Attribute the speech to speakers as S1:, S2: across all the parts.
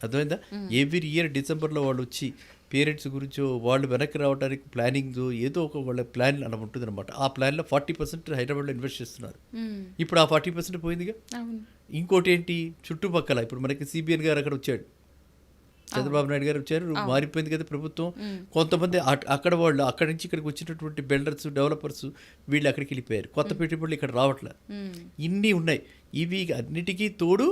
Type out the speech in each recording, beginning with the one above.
S1: అర్థమైందా? Every year డిసెంబర్లో వాళ్ళు వచ్చి పేరెంట్స్ గురించో వాళ్ళు వెనక్కి రావడానికి ప్లానింగ్ ఏదో ఒక వాళ్ళ ప్లాన్ అలా ఉంటుంది అనమాట. ఆ ప్లాన్లో 40% హైదరాబాద్లో ఇన్వెస్ట్ చేస్తున్నారు. ఇప్పుడు ఆ 40% పోయిందిగా. ఇంకోటి ఏంటి, చుట్టుపక్కల ఇప్పుడు మనకి సిబిఎన్ గారు అక్కడ వచ్చాడు, చంద్రబాబు నాయుడు గారు వచ్చారు, మారిపోయింది కదా ప్రభుత్వం. కొంతమంది అక్కడ వాళ్ళు అక్కడి నుంచి ఇక్కడికి వచ్చినటువంటి బిల్డర్స్, డెవలపర్స్ వీళ్ళు అక్కడికి వెళ్ళిపోయారు. కొత్త పెట్టుబడులు ఇక్కడ రావట్లే. ఇన్ని ఉన్నాయి. ఇవి అన్నిటికీ తోడు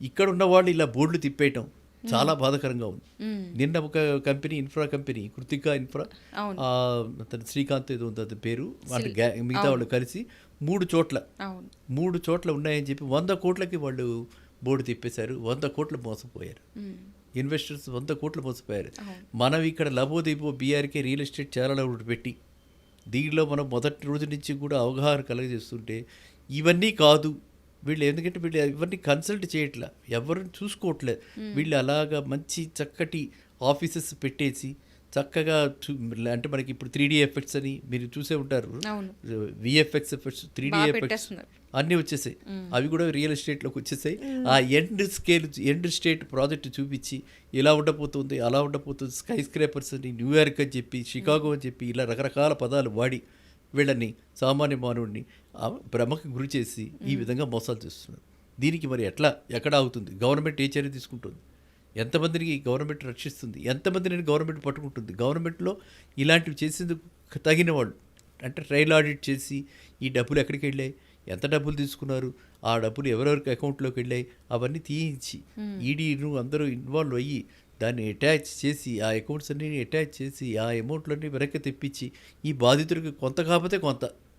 S1: ఇక్కడ ఉన్న వాళ్ళు ఇలా బోర్డులు తిప్పేయటం చాలా బాధాకరంగా ఉంది. నిన్న ఒక company, infra company, Kritika infra, అతను శ్రీకాంత్ ఏదో ఉంది అతని పేరు, వాళ్ళ మిగతా వాళ్ళు కలిసి 3 చోట్ల ఉన్నాయని చెప్పి 100 కోట్లకి వాళ్ళు బోర్డు తిప్పేశారు. 100 కోట్లు మోసపోయారు. ఇన్వెస్టర్స్ 100 కోట్లు మోసపోయారు. మనం ఇక్కడ లబోదీపో బీఆర్కే రియల్ ఎస్టేట్ చాలా పెట్టి దీనిలో మనం మొదటి రోజు నుంచి కూడా అవగాహన కలగజేస్తుంటే ఇవన్నీ కాదు వీళ్ళు. ఎందుకంటే వీళ్ళు ఎవరిని కన్సల్ట్ చేయట్లే, ఎవరిని చూసుకోవట్లేదు. వీళ్ళు అలాగా మంచి చక్కటి ఆఫీసెస్ పెట్టేసి చక్కగా అంటే మనకి ఇప్పుడు 3D ఎఫెక్ట్స్ అని మీరు చూసే ఉంటారు, విఎఫ్ఎక్స్ ఎఫెక్ట్స్, 3D ఎఫెక్ట్స్ అన్నీ వచ్చేసాయి. అవి కూడా రియల్ ఎస్టేట్లోకి వచ్చేసాయి. ఆ ఎండ్ స్టేట్ ప్రాజెక్ట్ చూపించి ఇలా ఉండబోతుంది, అలా ఉండబోతుంది, స్కై స్క్రేపర్స్ అని, న్యూయార్క్ అని చెప్పి, షికాగో అని చెప్పి ఇలా రకరకాల పదాలు వాడి వీళ్ళని, సామాన్య మానవుడిని భ్రమకు గురి చేసి ఈ విధంగా మోసాలు చేస్తున్నారు. దీనికి మరి ఎక్కడ ఆగుతుంది? గవర్నమెంట్ ఏ చర్య తీసుకుంటుంది? ఎంతమందిని గవర్నమెంట్ రక్షిస్తుంది? ఎంతమందిని గవర్నమెంట్ పట్టుకుంటుంది? గవర్నమెంట్లో ఇలాంటివి చేసేందుకు తగిన వాళ్ళు అంటే ట్రయల్ ఆడిట్ చేసి ఈ డబ్బులు ఎక్కడికి వెళ్ళాయి, ఎంత డబ్బులు తీసుకున్నారు, ఆ డబ్బులు ఎవరెవరికి అకౌంట్లోకి వెళ్ళాయి, అవన్నీ తీయించి ఈడీను అందరూ ఇన్వాల్వ్ అయ్యి దాన్ని అటాచ్ చేసి, ఆ అకౌంట్స్ అన్నీ అటాచ్ చేసి, ఆ అమౌంట్లన్నీ వెనక్కి తెప్పించి ఈ బాధితుడికి కొంత కాకపోతే కొంత